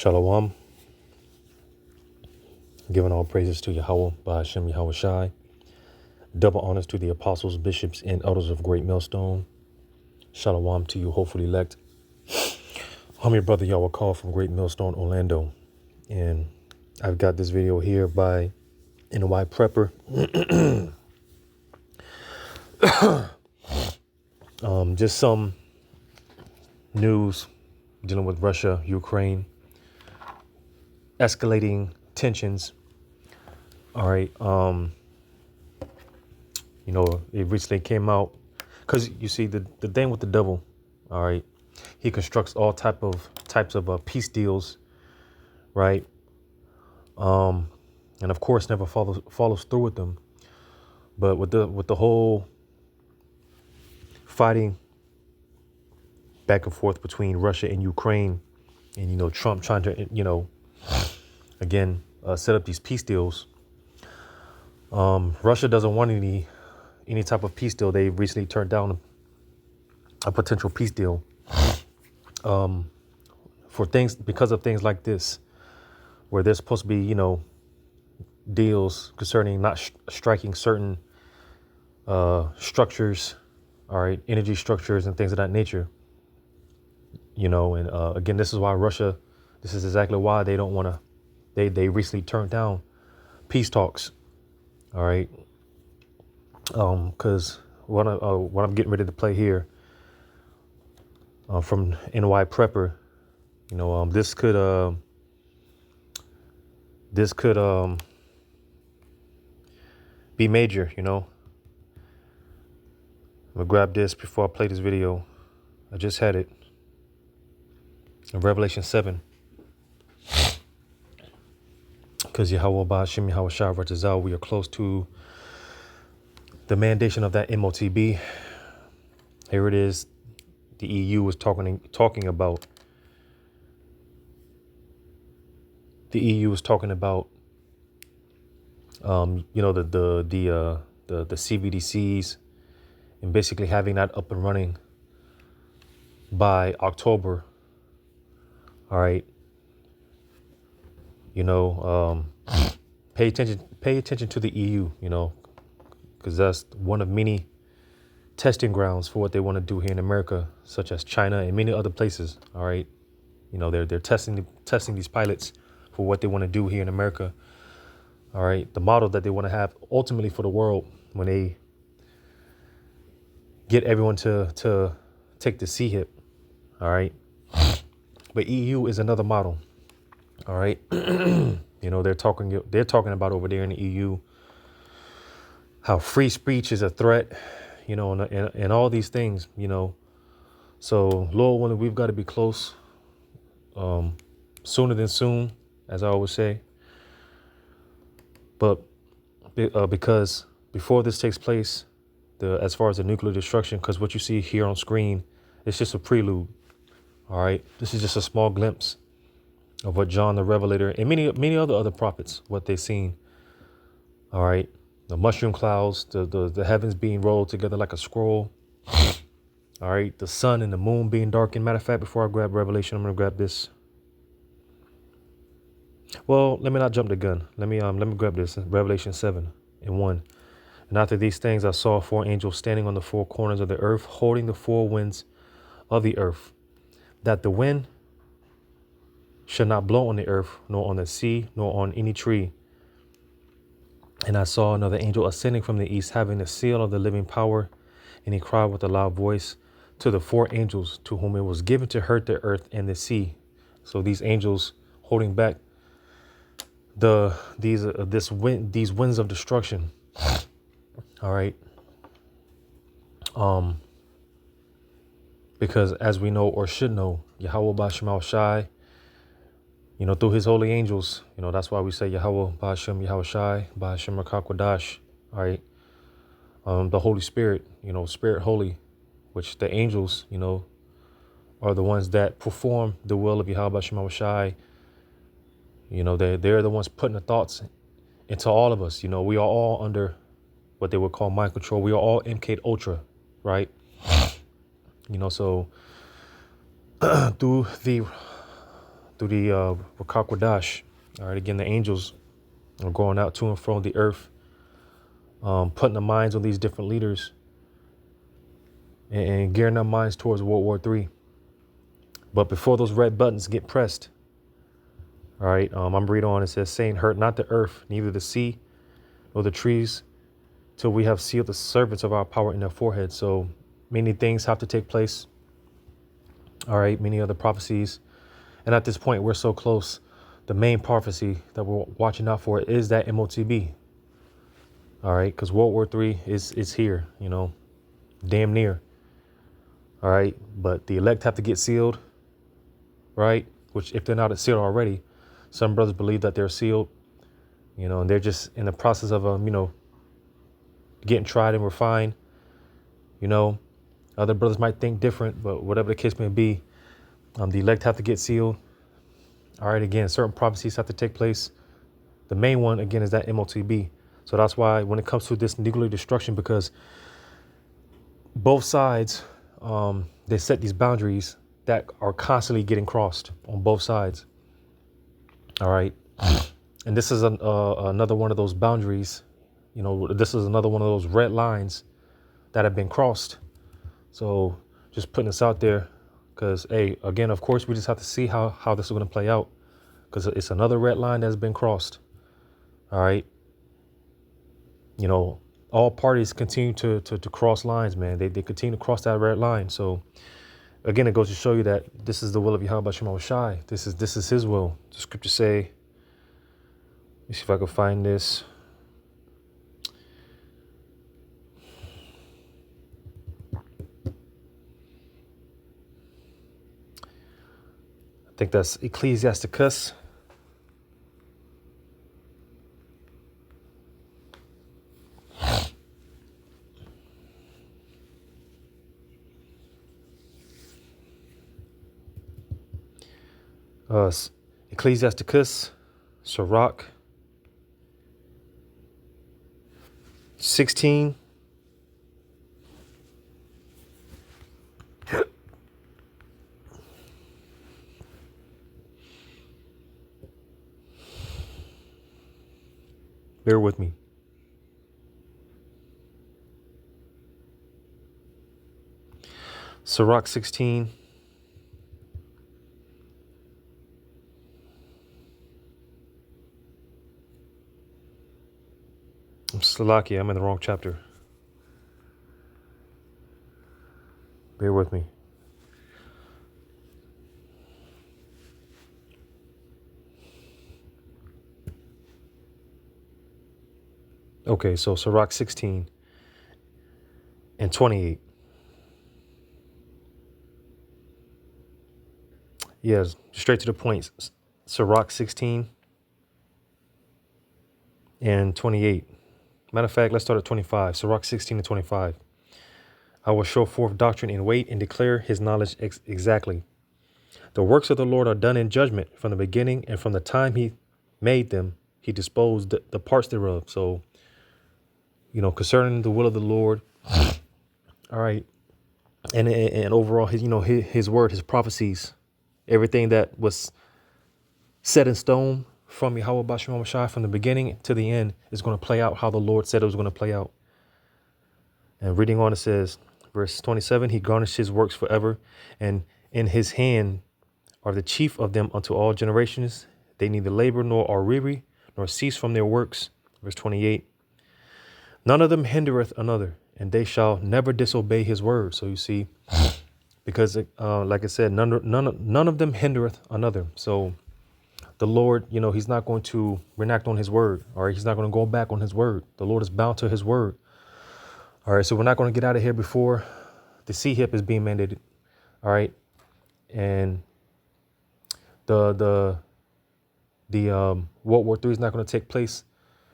Shalom, giving all praises to Yahweh, Ba'ashem Yahweh Shai. Double honors to the apostles, bishops, and elders of Great Millstone. Shalom to you, hopefully elect. I'm your brother Yahweh Call from Great Millstone, Orlando. And I've got this video here by NY Prepper. Just some news dealing with Russia, Ukraine, escalating tensions. All right. It recently came out because you see the thing with the devil. All right. He constructs all types of peace deals. Right. And of course, never follows through with them. But with the whole fighting back and forth between Russia and Ukraine, and Trump trying to again set up these peace deals. Russia doesn't want any type of peace deal. They recently turned down a potential peace deal because of things like this, where there's supposed to be deals concerning not striking certain structures, all right, energy structures and things of that nature. And again, this is exactly why they don't want to. They recently turned down peace talks. All right. Because what I'm getting ready to play here from NY Prepper, this could be major. I'm gonna grab this before I play this video. I just had it in Revelation 7. Because Yahweh Ba'ashem Yahweh Shai Ratazal, we are close to the mandation of that MOTB. Here it is. The EU was talking about. The EU was talking about. The CBDCs, and basically having that up and running by October. All right. Pay attention to the EU. Because that's one of many testing grounds for what they want to do here in America, such as China and many other places. All right. They're testing these pilots for what they want to do here in America. All right. The model that they want to have ultimately for the world when they get everyone to take the CHIP. All right. But EU is another model. All right. They're talking about over there in the EU how free speech is a threat, and all these things, So Lord willing, we've got to be close sooner than soon, as I always say. But because before this takes place, as far as the nuclear destruction, because what you see here on screen, it's just a prelude. All right. This is just a small glimpse of what John the Revelator and many other prophets, what they've seen. All right. The mushroom clouds, the heavens being rolled together like a scroll. All right. The sun and the moon being darkened. Matter of fact, before I grab Revelation, I'm going to grab this. Well, let me not jump the gun. Let me grab this. Revelation 7:1. And after these things, I saw 4 angels standing on the 4 corners of the earth, holding the 4 winds of the earth, that the wind should not blow on the earth, nor on the sea, nor on any tree. And I saw another angel ascending from the east, having the seal of the living power. And he cried with a loud voice to the 4 angels to whom it was given to hurt the earth and the sea. So these angels holding back these winds of destruction. All right. Because as we know or should know, Yahweh Ba'ashem Shai, through his holy angels, that's why we say Yahweh Ba'ashem Yahweh Shai, Ba'ashem Rakakwadash, all right. The Holy Spirit, Spirit Holy, which the angels, are the ones that perform the will of Yahweh Ba'ashem Yahweh Shai. They're the ones putting the thoughts into all of us. We are all under what they would call mind control. We are all MK Ultra, right? So through through the Wakakwadash. All right, again, the angels are going out to and from the earth, putting the minds on these different leaders and gearing their minds towards World War III. But before those red buttons get pressed, all right, I'm reading on. It says, saying, hurt not the earth, neither the sea, nor the trees, till we have sealed the servants of our power in their foreheads. So many things have to take place. All right, many other prophecies. And at this point, we're so close. The main prophecy that we're watching out for is that MOTB. All right, because World War III is here, damn near. All right, but the elect have to get sealed, right? Which, if they're not sealed already, some brothers believe that they're sealed, and they're just in the process of, getting tried and refined. Other brothers might think different, but whatever the case may be, the elect have to get sealed. All right, again, certain prophecies have to take place. The main one, again, is that MOTB. So that's why when it comes to this nuclear destruction, because both sides, they set these boundaries that are constantly getting crossed on both sides. All right. And this is another one of those boundaries. This is another one of those red lines that have been crossed. So just putting this out there because, hey, again, of course, we just have to see how this is going to play out because it's another red line that's been crossed. All right. All parties continue to cross lines, man. They continue to cross that red line. So again, it goes to show you that this is the will of Yahweh Shema Shai. This is his will. The scriptures say, let me see if I can find this. I think that's Ecclesiasticus. Ecclesiasticus, Sirach 16. Bear with me. Sirach 16. Slovakia, I'm in the wrong chapter. Bear with me. Okay, so Sirach 16 and 28. Yes, straight to the point. Sirach 16 and 28. Matter of fact, let's start at 25. Sirach 16 and 25. I will show forth doctrine in weight and declare his knowledge exactly. The works of the Lord are done in judgment from the beginning, and from the time he made them, he disposed the parts thereof. So, concerning the will of the Lord, all right, and overall, his word, his prophecies, everything that was set in stone from Yahweh Bashim Shai from the beginning to the end is going to play out how the Lord said it was going to play out. And reading on, it says, verse 27, he garnished his works forever, and in his hand are the chief of them unto all generations. They neither labor nor are weary, nor cease from their works. Verse 28, none of them hindereth another, and they shall never disobey his word. So you see, because like I said, none of them hindereth another. So the Lord, he's not going to react on his word. All right. He's not going to go back on his word. The Lord is bound to his word. All right. So we're not going to get out of here before the C-HIP is being mandated. All right. And the World War III is not going to take place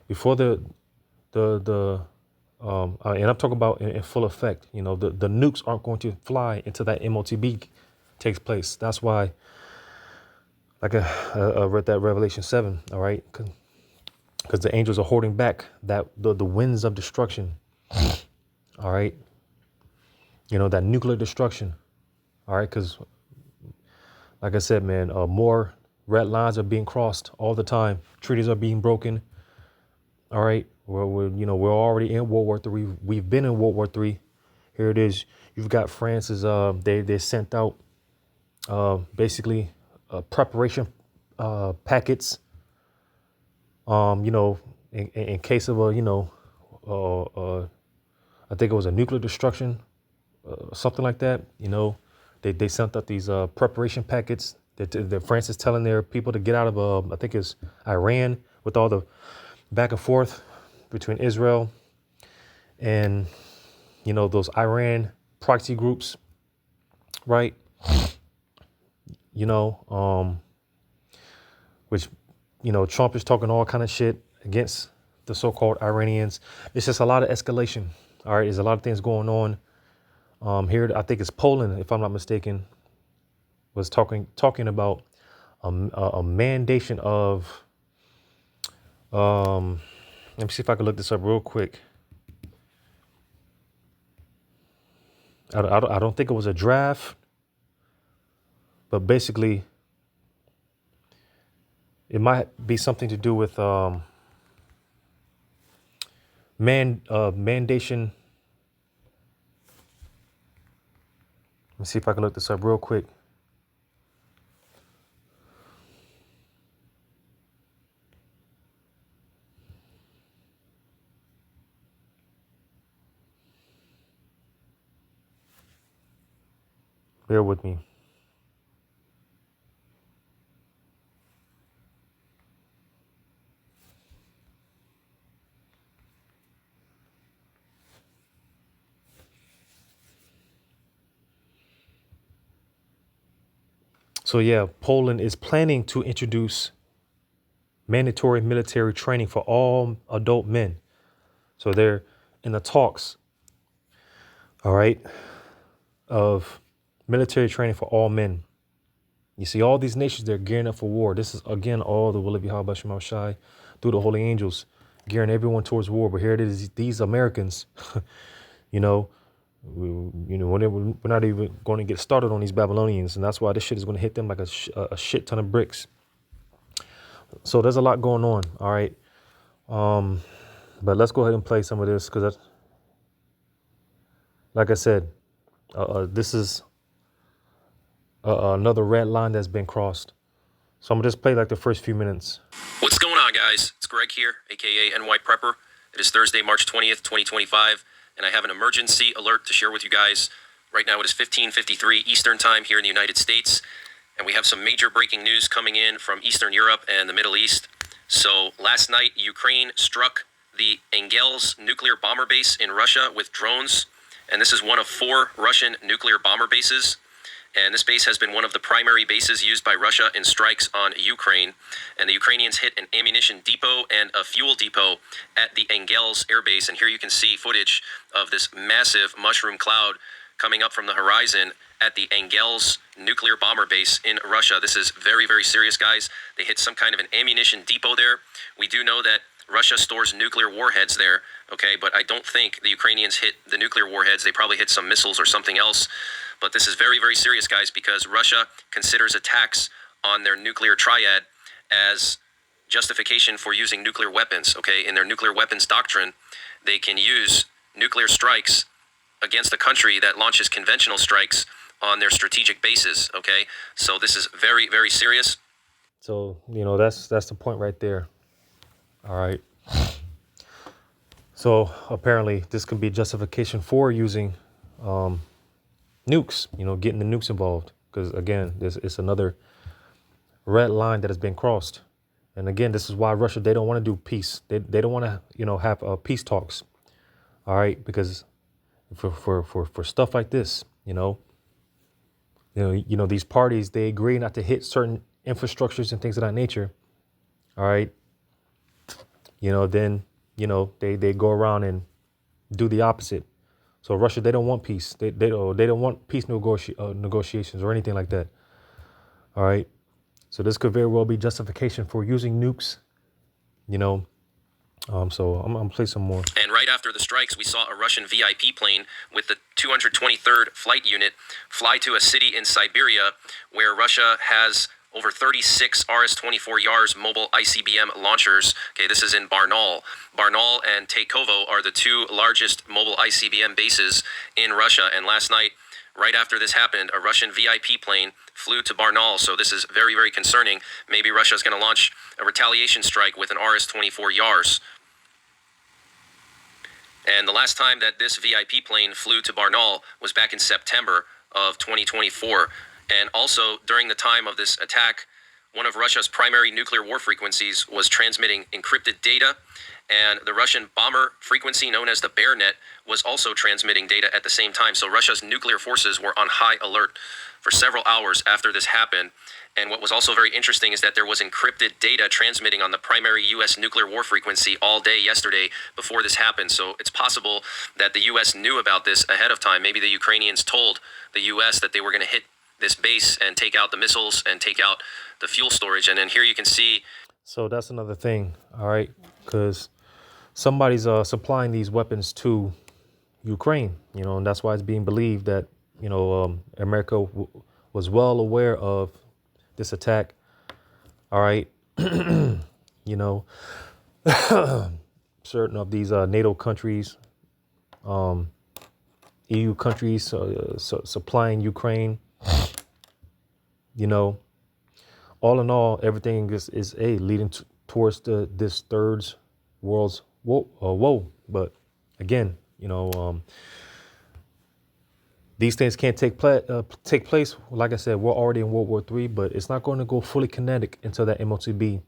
before and I'm talking about in full effect. The nukes aren't going to fly until that MOTB takes place. That's why, like I read that Revelation 7, all right, because the angels are holding back the winds of destruction, all right, that nuclear destruction, all right, because like I said, man, more Red lines are being crossed all the time. Treaties are being broken. All right. We're already in World War III. We've been in World War III. Here it is. You've got France's. They sent out basically preparation packets. In case of I think it was a nuclear destruction, something like that. They sent out these preparation packets that France is telling their people to get out of. I think it's Iran, with all the back and forth between Israel and those Iran proxy groups, right? Which Trump is talking all kind of shit against the so-called Iranians. It's just a lot of escalation. All right, there's a lot of things going on. Here, I think it's Poland, if I'm not mistaken, was talking about a mandation of. Let me see if I can look this up real quick. I don't think it was a draft, but basically, it might be something to do with mandation. Let me see if I can look this up real quick. Bear with me. So yeah, Poland is planning to introduce mandatory military training for all adult men. So they're in the talks, all right, of military training for all men. You see, all these nations, they're gearing up for war. This is, again, all the will of Yahweh Shem Shai through the holy angels, gearing everyone towards war. But here it is, these Americans, we're not even going to get started on these Babylonians. And that's why this shit is going to hit them like a shit ton of bricks. So there's a lot going on. All right. But let's go ahead and play some of this because, like I said, this is another red line that's been crossed. So I'm going to just play like the first few minutes. What's going on, guys? It's Greg here, a.k.a. NY Prepper. It is Thursday, March 20th, 2025, and I have an emergency alert to share with you guys. Right now it is 15:53 Eastern Time here in the United States, and we have some major breaking news coming in from Eastern Europe and the Middle East. So last night, Ukraine struck the Engels nuclear bomber base in Russia with drones, and this is one of 4 Russian nuclear bomber bases. And this base has been one of the primary bases used by Russia in strikes on Ukraine. And the Ukrainians hit an ammunition depot and a fuel depot at the Engels air base. And here you can see footage of this massive mushroom cloud coming up from the horizon at the Engels nuclear bomber base in Russia. This is very, very serious, guys. They hit some kind of an ammunition depot there. We do know that Russia stores nuclear warheads there, okay? But I don't think the Ukrainians hit the nuclear warheads. They probably hit some missiles or something else. But this is very, very serious, guys, because Russia considers attacks on their nuclear triad as justification for using nuclear weapons, okay? In their nuclear weapons doctrine, they can use nuclear strikes against a country that launches conventional strikes on their strategic bases, okay? So this is very, very serious. So, that's the point right there. All right. So apparently this could be justification for using nukes, getting the nukes involved. Because, again, it's another red line that has been crossed. And, again, this is why Russia, they don't want to do peace. They don't want to, have peace talks. All right. Because for stuff like this, these parties, they agree not to hit certain infrastructures and things of that nature. All right. Then, they go around and do the opposite. So Russia, they don't want peace. They don't want peace negotiations or anything like that. All right. So this could very well be justification for using nukes, So I'm going to play some more. And right after the strikes, we saw a Russian VIP plane with the 223rd Flight Unit fly to a city in Siberia where Russia has over 36 RS-24 Yars mobile ICBM launchers. Okay, this is in Barnaul. Barnaul and Takovo are the two largest mobile ICBM bases in Russia. And last night, right after this happened, a Russian VIP plane flew to Barnaul. So this is very, very concerning. Maybe Russia is going to launch a retaliation strike with an RS-24 Yars. And the last time that this VIP plane flew to Barnaul was back in September of 2024. And also, during the time of this attack, one of Russia's primary nuclear war frequencies was transmitting encrypted data, and the Russian bomber frequency, known as the BearNet, was also transmitting data at the same time. So Russia's nuclear forces were on high alert for several hours after this happened. And what was also very interesting is that there was encrypted data transmitting on the primary U.S. nuclear war frequency all day yesterday before this happened. So it's possible that the U.S. knew about this ahead of time. Maybe the Ukrainians told the U.S. that they were going to hit this base and take out the missiles and take out the fuel storage. And then here you can see. So that's another thing, all right, because somebody's supplying these weapons to Ukraine, and that's why it's being believed that, America was well aware of this attack. All right. Certain of these NATO countries, EU countries supplying Ukraine, all in all, everything is leading towards this third world's woe. But again, these things can't take place. Like I said, we're already in World War III, but it's not going to go fully kinetic until that MOTB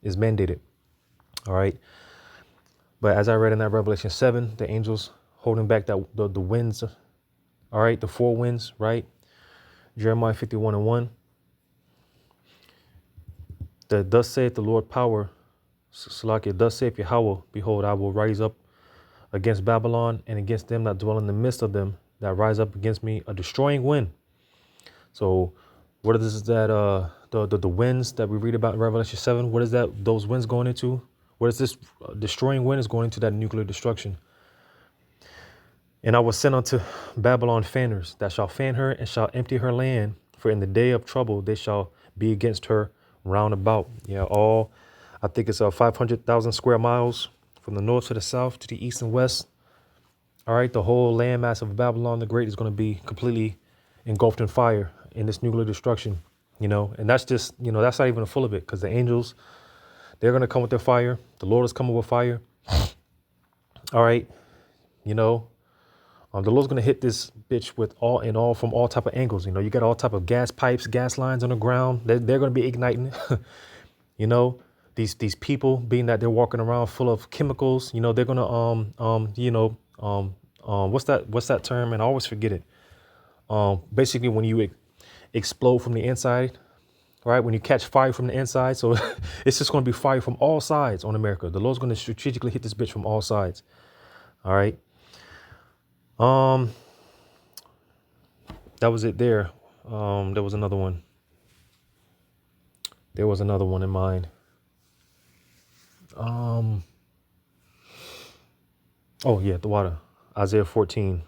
is mandated. All right. But as I read in that Revelation 7, the angels holding back the winds. All right. The four winds. Right. Jeremiah 51:1. Thus saith the Lord power. Salakia, thus saith Yahweh, behold, I will rise up against Babylon and against them that dwell in the midst of them, that rise up against me, a destroying wind. So what is that the winds that we read about in Revelation 7? What is that those winds going into? What is this destroying wind? Is going into that nuclear destruction. And I will send unto Babylon fanners that shall fan her and shall empty her land, for in the day of trouble they shall be against her round about. Yeah, I think it's 500,000 square miles from the north to the south to the east and west. All right, the whole landmass of Babylon the Great is going to be completely engulfed in fire in this nuclear destruction, and that's just, that's not even full of it, because the angels, they're going to come with their fire. The Lord is coming with fire. All right, the Lord's going to hit this bitch with all from all type of angles. You got all type of gas pipes, gas lines on the ground. They're going to be igniting, these people, being that they're walking around full of chemicals, they're going to, what's that term? And I always forget it. Basically when you explode from the inside, right? When you catch fire from the inside. So it's just going to be fire from all sides on America. The Lord's going to strategically hit this bitch from all sides. All right. That was it there. There was another one. There was another one in mind. Oh yeah, the water. Isaiah 14.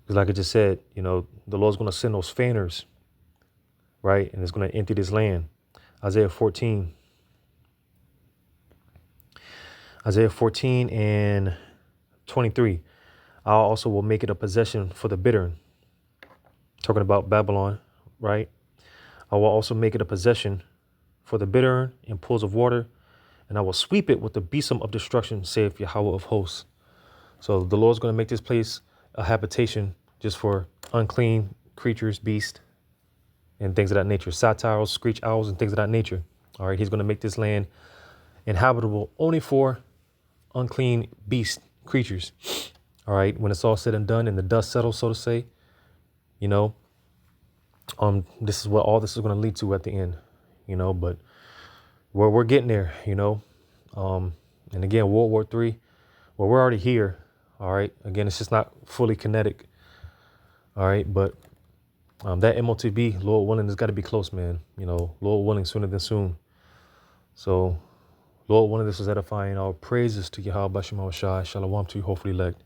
Because like I just said, the Lord's going to send those fanners, right? And it's going to empty this land. Isaiah 14. Isaiah 14 and 23. I also will make it a possession for the bitter. Talking about Babylon, right? I will also make it a possession for the bitter in pools of water, and I will sweep it with the besom of destruction, saith Yahweh of hosts. So the Lord's going to make this place a habitation just for unclean creatures, beasts, and things of that nature. Satires, screech owls, and things of that nature. All right, he's going to make this land inhabitable only for unclean beast creatures. All right, when it's all said and done and the dust settles, so to say, this is what all this is going to lead to at the end, but we're getting there, and again, World War III, well, we're already here. All right. Again, it's just not fully kinetic. All right. But that MOTB, Lord willing, has got to be close, man. Lord willing, sooner than soon. So, Lord willing, this is edifying. All praises to Yahweh Bashem Shai. Shalom to you, hopefully elect.